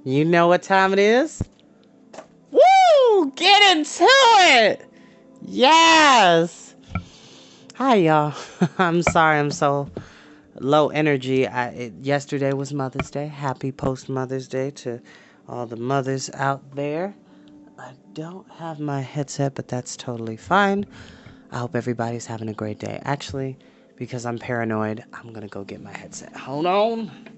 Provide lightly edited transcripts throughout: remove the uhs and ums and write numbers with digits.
You know what time it is? Woo! Get into it! Yes! Hi, y'all. I'm sorry I'm so low energy. Yesterday was Mother's Day. Happy post Mother's Day to all the mothers out there. I don't have my headset, but that's totally fine. I hope everybody's having a great day. Actually, because I'm paranoid, I'm gonna go get my headset. Hold on.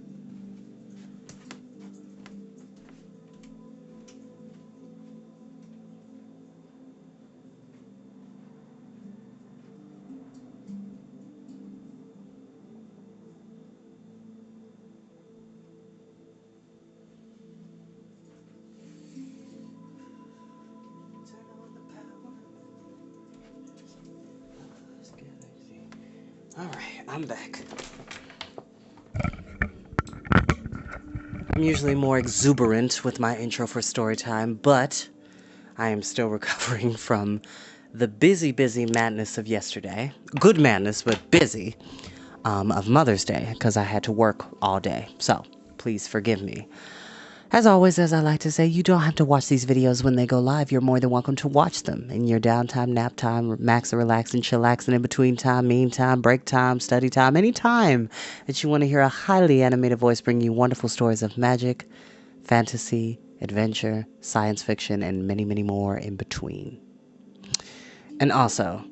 Alright, I'm back. I'm usually more exuberant with my intro for Storytime, but I am still recovering from the busy madness of yesterday. Good madness, but busy, of Mother's Day, because I had to work all day. So, please forgive me. As always, as I like to say, you don't have to watch these videos when they go live. You're more than welcome to watch them in your downtime, nap time, max and relax and chillax, and in between time, mean time, break time, study time, any time that you want to hear a highly animated voice bring you wonderful stories of magic, fantasy, adventure, science fiction, and many more in between. And also,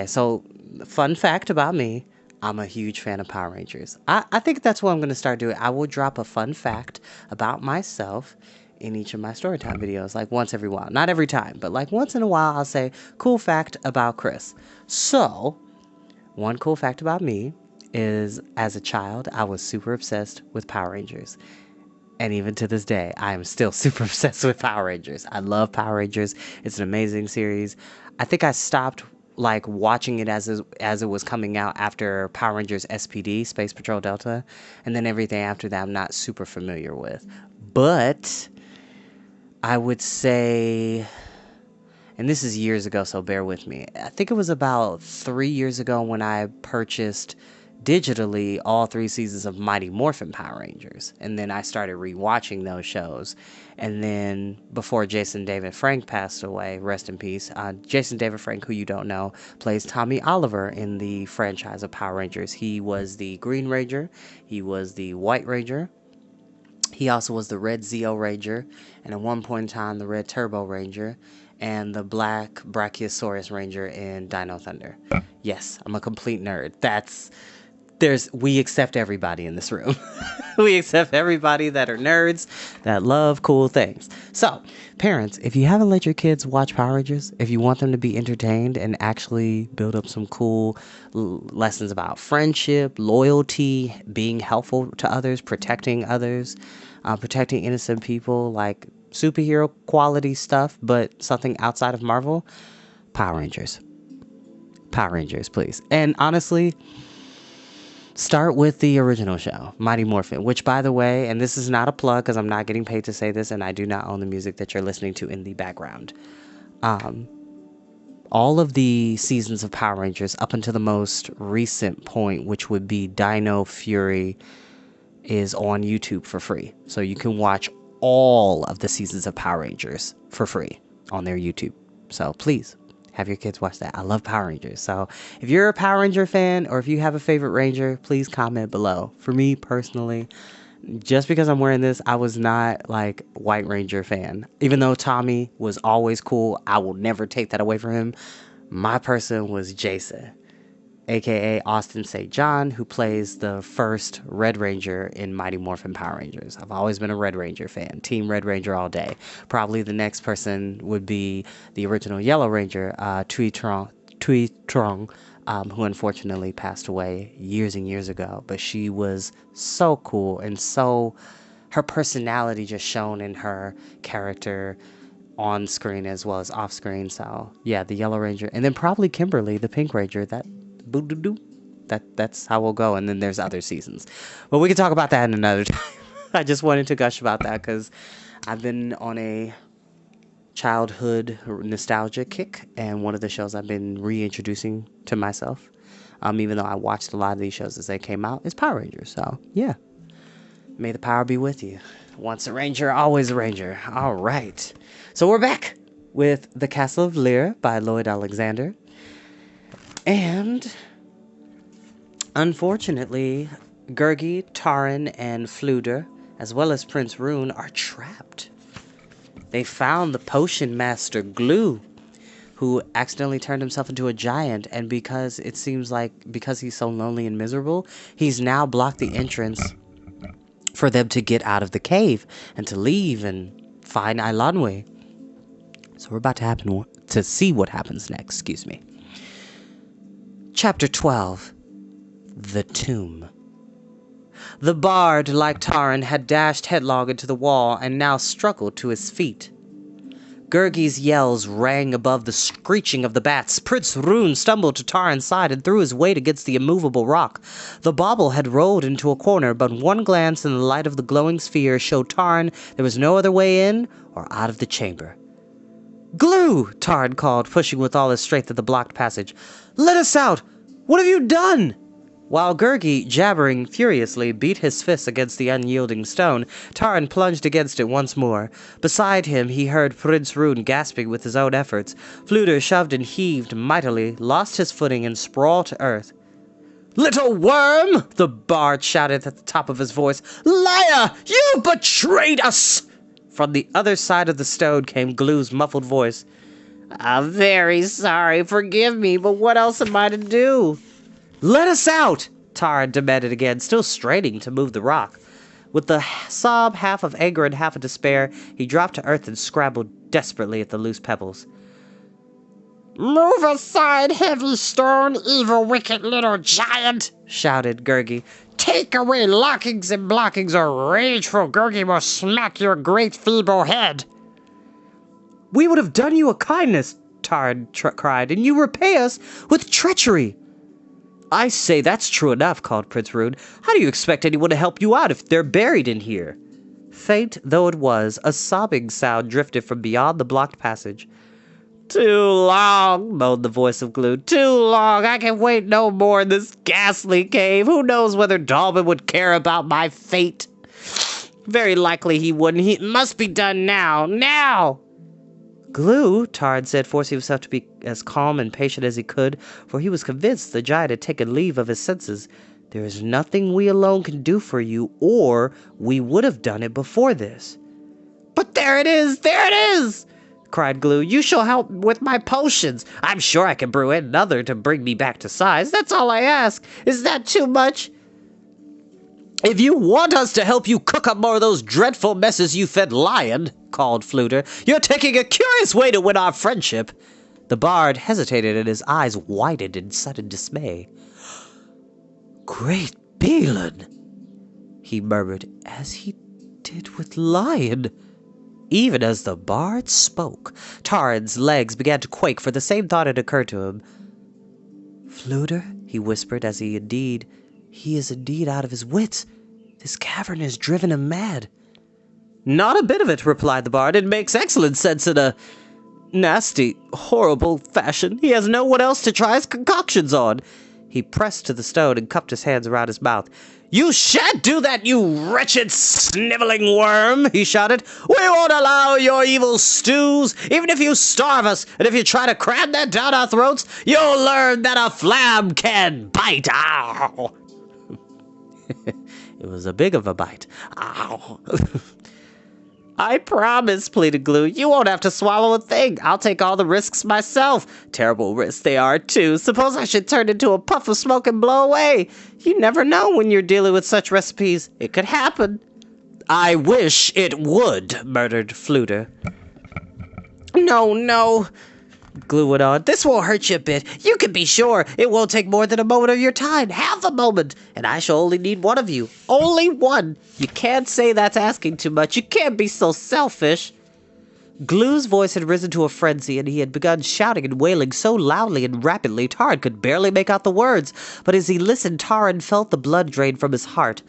so fun fact about me, I'm a huge fan of Power Rangers. I think that's what I'm going to start doing. I will drop a fun fact about myself in each of my storytime videos, like once every while. Not every time, but like once in a while, I'll say, cool fact about Chris. So, one cool fact about me is as a child, I was super obsessed with Power Rangers. And even to this day, I am still super obsessed with Power Rangers. I love Power Rangers. It's an amazing series. I think I stopped like watching it as it was coming out after Power Rangers SPD, Space Patrol Delta, and then everything after that I'm not super familiar with. But I would say, and this is years ago, so bear with me. I think it was about 3 years ago when I purchased digitally all three seasons of Mighty Morphin Power Rangers. And then I started rewatching those shows. And then before Jason David Frank passed away, rest in peace, Jason David Frank, who you don't know, plays Tommy Oliver in the franchise of Power Rangers. He was the Green Ranger, he was the White Ranger, he also was the Red Zeo Ranger, and at one point in time, the Red Turbo Ranger, and the Black Brachiosaurus Ranger in Dino Thunder. Yes, I'm a complete nerd. We accept everybody in this room. We accept everybody that are nerds that love cool things. So, parents, if you haven't let your kids watch Power Rangers, if you want them to be entertained and actually build up some cool lessons about friendship, loyalty, being helpful to others, protecting innocent people, like superhero quality stuff, but something outside of Marvel, Power Rangers. Power Rangers, please. And honestly, start with the original show, Mighty Morphin, which, by the way, and this is not a plug because I'm not getting paid to say this, and I do not own the music that you're listening to in the background. All of the seasons of Power Rangers up until the most recent point, which would be Dino Fury, is on YouTube for free. So you can watch all of the seasons of Power Rangers for free on their YouTube. So please have your kids watch that. I love Power Rangers. So if you're a Power Ranger fan or if you have a favorite Ranger, please comment below. For me personally, just because I'm wearing this, I was not like White Ranger fan. Even though Tommy was always cool, I will never take that away from him. My person was Jason, aka Austin St. John, who plays the first Red Ranger in Mighty Morphin Power Rangers. I've always been a Red Ranger fan. Team Red Ranger all day. Probably the next person would be the original Yellow Ranger, Tui Trong, who unfortunately passed away years and years ago. But she was so cool and so, her personality just shone in her character on screen as well as off screen. So yeah, the Yellow Ranger, and then probably Kimberly, the Pink Ranger. That's how we'll go. And then there's other seasons, but we can talk about that in another time. I just wanted to gush about that because I've been on a childhood nostalgia kick, and one of the shows I've been reintroducing to myself, even though I watched a lot of these shows as they came out, is Power Rangers. So yeah, may the power be with you. Once a ranger, always a ranger. All right. So we're back with The Castle of Llyr by Lloyd Alexander. And unfortunately, Gurgi, Taran, and Fflewddur, as well as Prince Rune, are trapped. They found the potion master, Glue, who accidentally turned himself into a giant, and because he's so lonely and miserable, he's now blocked the entrance for them to get out of the cave and to leave and find Eilonwy. So we're about to see what happens next, Chapter 12. The Tomb. The bard, like Taran, had dashed headlong into the wall and now struggled to his feet. Gurgi's yells rang above the screeching of the bats. Prince Rune stumbled to Taran's side and threw his weight against the immovable rock. The bauble had rolled into a corner, but one glance in the light of the glowing sphere showed Taran there was no other way in or out of the chamber. "Glue!" Taran called, pushing with all his strength at the blocked passage. "Let us out! What have you done?" While Gurgi, jabbering furiously, beat his fists against the unyielding stone, Taran plunged against it once more. Beside him, he heard Prince Rune gasping with his own efforts. Fflewddur shoved and heaved mightily, lost his footing, and sprawled to earth. "Little worm!" the bard shouted at the top of his voice. "Liar! You betrayed us!" From the other side of the stone came Glue's muffled voice. "I'm very sorry. Forgive me, but what else am I to do?" "Let us out!" Taran demanded again, still straining to move the rock. With the sob half of anger and half of despair, he dropped to earth and scrabbled desperately at the loose pebbles. "Move aside, heavy stone, evil, wicked little giant!" shouted Gurgi. "Take away lockings and blockings, or rageful Gurgi will smack your great feeble head." "We would have done you a kindness," Taran cried, "and you repay us with treachery." "I say that's true enough," called Prince Rune. "How do you expect anyone to help you out if they're buried in here?" Faint though it was, a sobbing sound drifted from beyond the blocked passage. "Too long," moaned the voice of Glue. "Too long. I can wait no more in this ghastly cave. Who knows whether Dalman would care about my fate? Very likely he wouldn't. It must be done now. Now!" "Glue," Taran said, forcing himself to be as calm and patient as he could, for he was convinced the giant had taken leave of his senses. "There is nothing we alone can do for you, or we would have done it before this." "But there it is! There it is!" cried Glue. "You shall help with my potions. I'm sure I can brew another to bring me back to size. That's all I ask. Is that too much?" "If you want us to help you cook up more of those dreadful messes you fed Lion," called Fflewddur, "you're taking a curious way to win our friendship." The bard hesitated and his eyes widened in sudden dismay. "Great Balin," he murmured, "as he did with Lion." Even as the bard spoke, Taran's legs began to quake, for the same thought had occurred to him. "Fflewddur," he whispered, he is indeed out of his wits. This cavern has driven him mad." "Not a bit of it," replied the bard. "It makes excellent sense in a nasty, horrible fashion. He has no one else to try his concoctions on." He pressed to the stone and cupped his hands around his mouth. "You shan't do that, you wretched, sniveling worm!" he shouted. "We won't allow your evil stews. Even if you starve us, and if you try to cram that down our throats, you'll learn that a flam can bite. Ow!" It was a big of a bite. Ow. "I promise," pleaded Glue. "You won't have to swallow a thing. I'll take all the risks myself. Terrible risks they are, too. Suppose I should turn into a puff of smoke and blow away. You never know when you're dealing with such recipes. It could happen." "I wish it would," murmured Fflewddur. No, Glue went on. "This won't hurt you a bit. You can be sure it won't take more than a moment of your time. Half a moment. And I shall only need one of you. Only one. You can't say that's asking too much. You can't be so selfish." Glue's voice had risen to a frenzy, and he had begun shouting and wailing so loudly and rapidly Taran could barely make out the words. But as he listened, Taran felt the blood drain from his heart.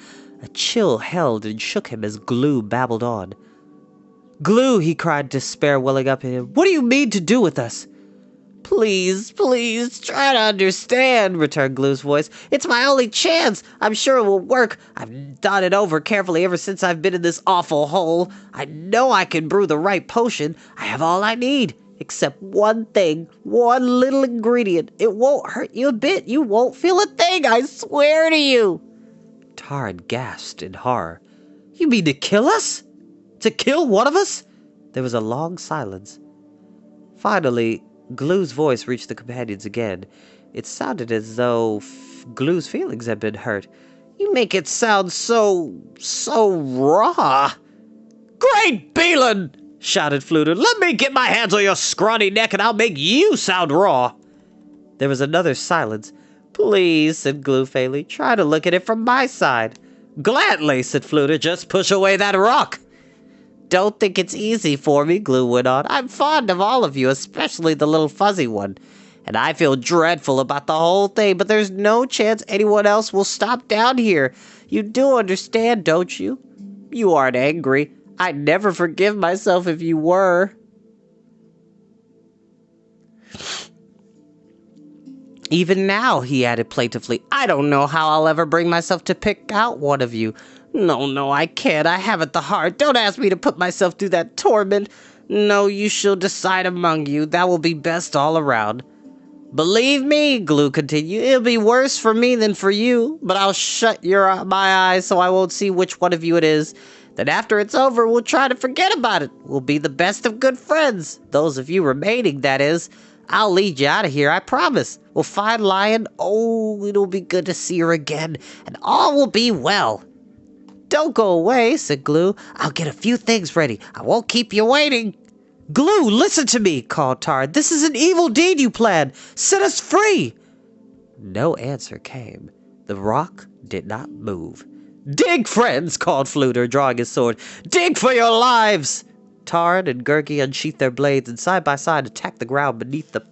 A chill held and shook him as Glue babbled on. "Glue," he cried, despair welling up in him. "What do you mean to do with us?" Please, please, try to understand, returned Glue's voice. It's my only chance. I'm sure it will work. I've thought it over carefully ever since I've been in this awful hole. I know I can brew the right potion. I have all I need. Except one thing, one little ingredient. It won't hurt you a bit. You won't feel a thing, I swear to you. Tard gasped in horror. You mean to kill us? To kill one of us? There was a long silence. Finally, Glue's voice reached the companions again. It sounded as though Glue's feelings had been hurt. You make it sound so raw. Great Beelan! Shouted Fluter. Let me get my hands on your scrawny neck and I'll make you sound raw. There was another silence. Please, said Glue faintly, try to look at it from my side. Gladly, said Fluter, just push away that rock. Don't think it's easy for me, Glue went on. I'm fond of all of you, especially the little fuzzy one. And I feel dreadful about the whole thing, but there's no chance anyone else will stop down here. You do understand, don't you? You aren't angry. I'd never forgive myself if you were. Even now, he added plaintively, I don't know how I'll ever bring myself to pick out one of you. No, I can't. I haven't the heart. Don't ask me to put myself through that torment. No, you shall decide among you. That will be best all around. Believe me, Glue continued, it'll be worse for me than for you, but I'll shut my eyes so I won't see which one of you it is. Then after it's over, we'll try to forget about it. We'll be the best of good friends. Those of you remaining, that is. I'll lead you out of here, I promise. We'll find Lion. Oh, it'll be good to see her again, and all will be well. Don't go away, said Glue. I'll get a few things ready. I won't keep you waiting. Glue, listen to me, called Tard. This is an evil deed you planned. Set us free. No answer came. The rock did not move. Dig, friends, called Fluter, drawing his sword. Dig for your lives. Tard and Gurgi unsheathed their blades and side by side attacked the ground beneath the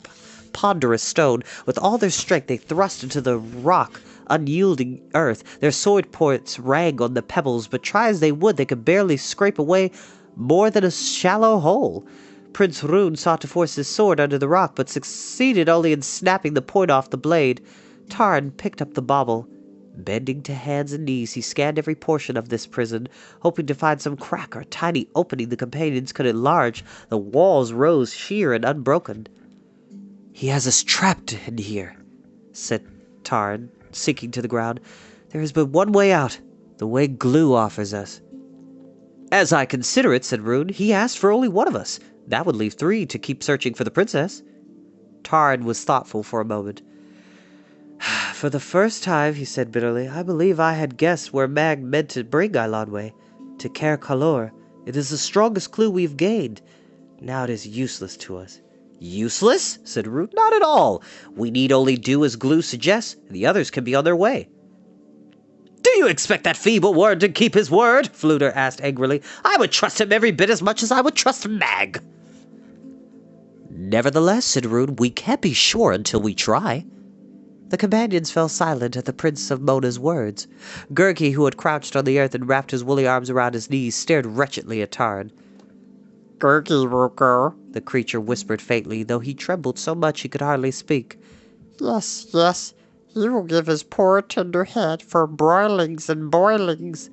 ponderous stone. With all their strength they thrust into the rock, unyielding earth. Their sword points rang on the pebbles, but try as they would, they could barely scrape away more than a shallow hole. Prince Rune sought to force his sword under the rock, but succeeded only in snapping the point off the blade. Tard picked up the bauble. Bending to hands and knees, he scanned every portion of this prison, hoping to find some crack or tiny opening the companions could enlarge. The walls rose sheer and unbroken. He has us trapped in here, said Tard, sinking to the ground. There is but one way out, the way Glue offers us. As I consider it, said Rune, he asked for only one of us. That would leave 3 to keep searching for the princess. Tard was thoughtful for a moment. For the first time, he said bitterly, I believe I had guessed where Mag meant to bring Eilonwe, to Caer Calor. It is the strongest clue we've gained. Now it is useless to us. Useless? Said Rune. Not at all. We need only do as Glue suggests, and the others can be on their way. Do you expect that feeble word to keep his word? Fluter asked angrily. I would trust him every bit as much as I would trust Mag. Nevertheless, said Rune, we can't be sure until we try. The companions fell silent at the Prince of Mona's words. Gurgi, who had crouched on the earth and wrapped his woolly arms around his knees, stared wretchedly at Tard. Gurgi will go, the creature whispered faintly, though he trembled so much he could hardly speak. Yes, he will give his poor tender head for broilings and boilings.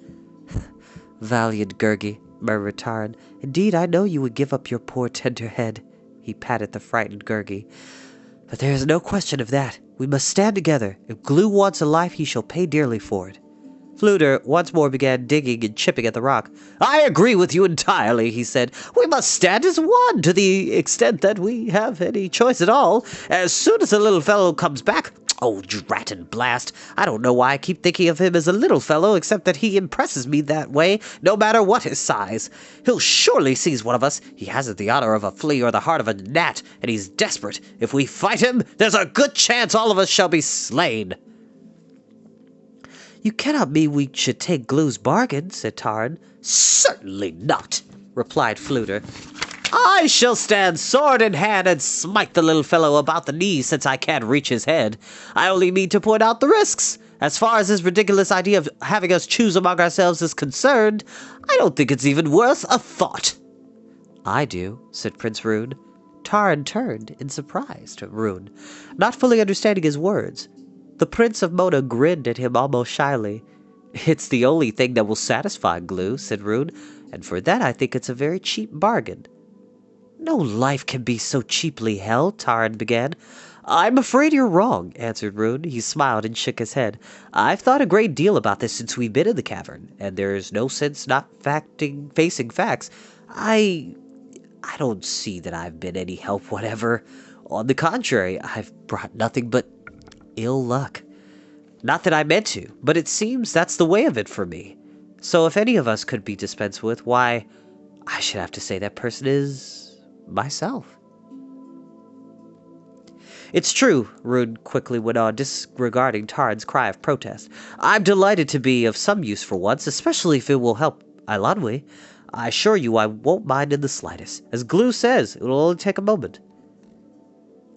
Valiant Gurgi, murmured Tard. Indeed, I know you would give up your poor tender head. He patted the frightened Gurgi. But there is no question of that. We must stand together. If Glue wants a life, he shall pay dearly for it. Fluter once more began digging and chipping at the rock. I agree with you entirely, he said. We must stand as one, to the extent that we have any choice at all. As soon as the little fellow comes back... Oh, drat and blast. I don't know why I keep thinking of him as a little fellow, except that he impresses me that way, no matter what his size. He'll surely seize one of us. He hasn't the honor of a flea or the heart of a gnat, and he's desperate. If we fight him, there's a good chance all of us shall be slain. You cannot mean we should take Glue's bargain, said Tard. Certainly not, replied Fluter. I shall stand sword in hand and smite the little fellow about the knee since I can't reach his head. I only mean to point out the risks. As far as this ridiculous idea of having us choose among ourselves is concerned, I don't think it's even worth a thought. I do, said Prince Rune. Taran turned in surprise to Rune, not fully understanding his words. The Prince of Mona grinned at him almost shyly. "It's the only thing that will satisfy Glue," said Rune, "and for that I think it's a very cheap bargain." "No life can be so cheaply held," Taran began. "I'm afraid you're wrong," answered Rune. He smiled and shook his head. "I've thought a great deal about this since we've been in the cavern, and there's no sense not facing facts. I don't see that I've been any help whatever. On the contrary, I've brought nothing but ill luck. Not that I meant to, but it seems that's the way of it for me. So if any of us could be dispensed with, why, I should have to say that person is myself." "It's true," Rune quickly went on, disregarding Taran's cry of protest. "I'm delighted to be of some use for once, especially if it will help Eilonwy. I assure you I won't mind in the slightest. As Glue says, it will only take a moment."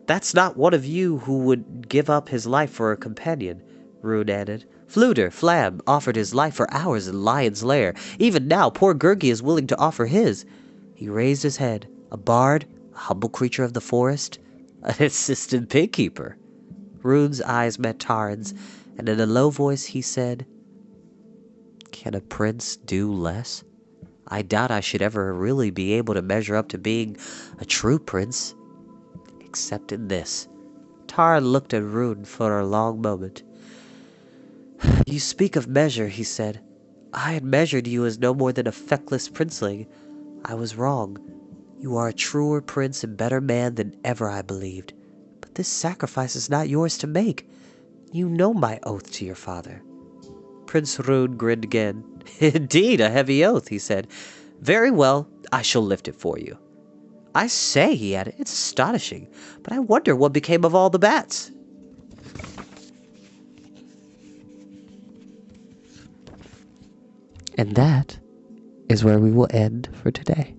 "That's not one of you who would give up his life for a companion," Rune added. "Fluter, Flam, offered his life for hours in Lion's Lair. Even now, poor Gurgi is willing to offer his." He raised his head. "A bard, a humble creature of the forest, an assistant pigkeeper." Rune's eyes met Taran's, and in a low voice he said, "Can a prince do less? I doubt I should ever really be able to measure up to being a true prince. Except in this." Taran looked at Rune for a long moment. "You speak of measure," he said. "I had measured you as no more than a feckless princeling. I was wrong. You are a truer prince and better man than ever I believed. But this sacrifice is not yours to make. You know my oath to your father." Prince Rune grinned again. "Indeed, a heavy oath," he said. "Very well, I shall lift it for you. I say," he added, "it's astonishing, but I wonder what became of all the bats." And that is where we will end for today.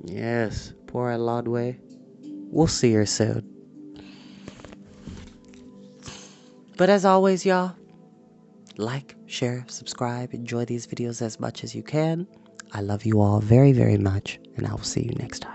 Yes, poor Eilonwy. We'll see her soon. But as always, y'all, like, share, subscribe, enjoy these videos as much as you can. I love you all very, very much, and I will see you next time.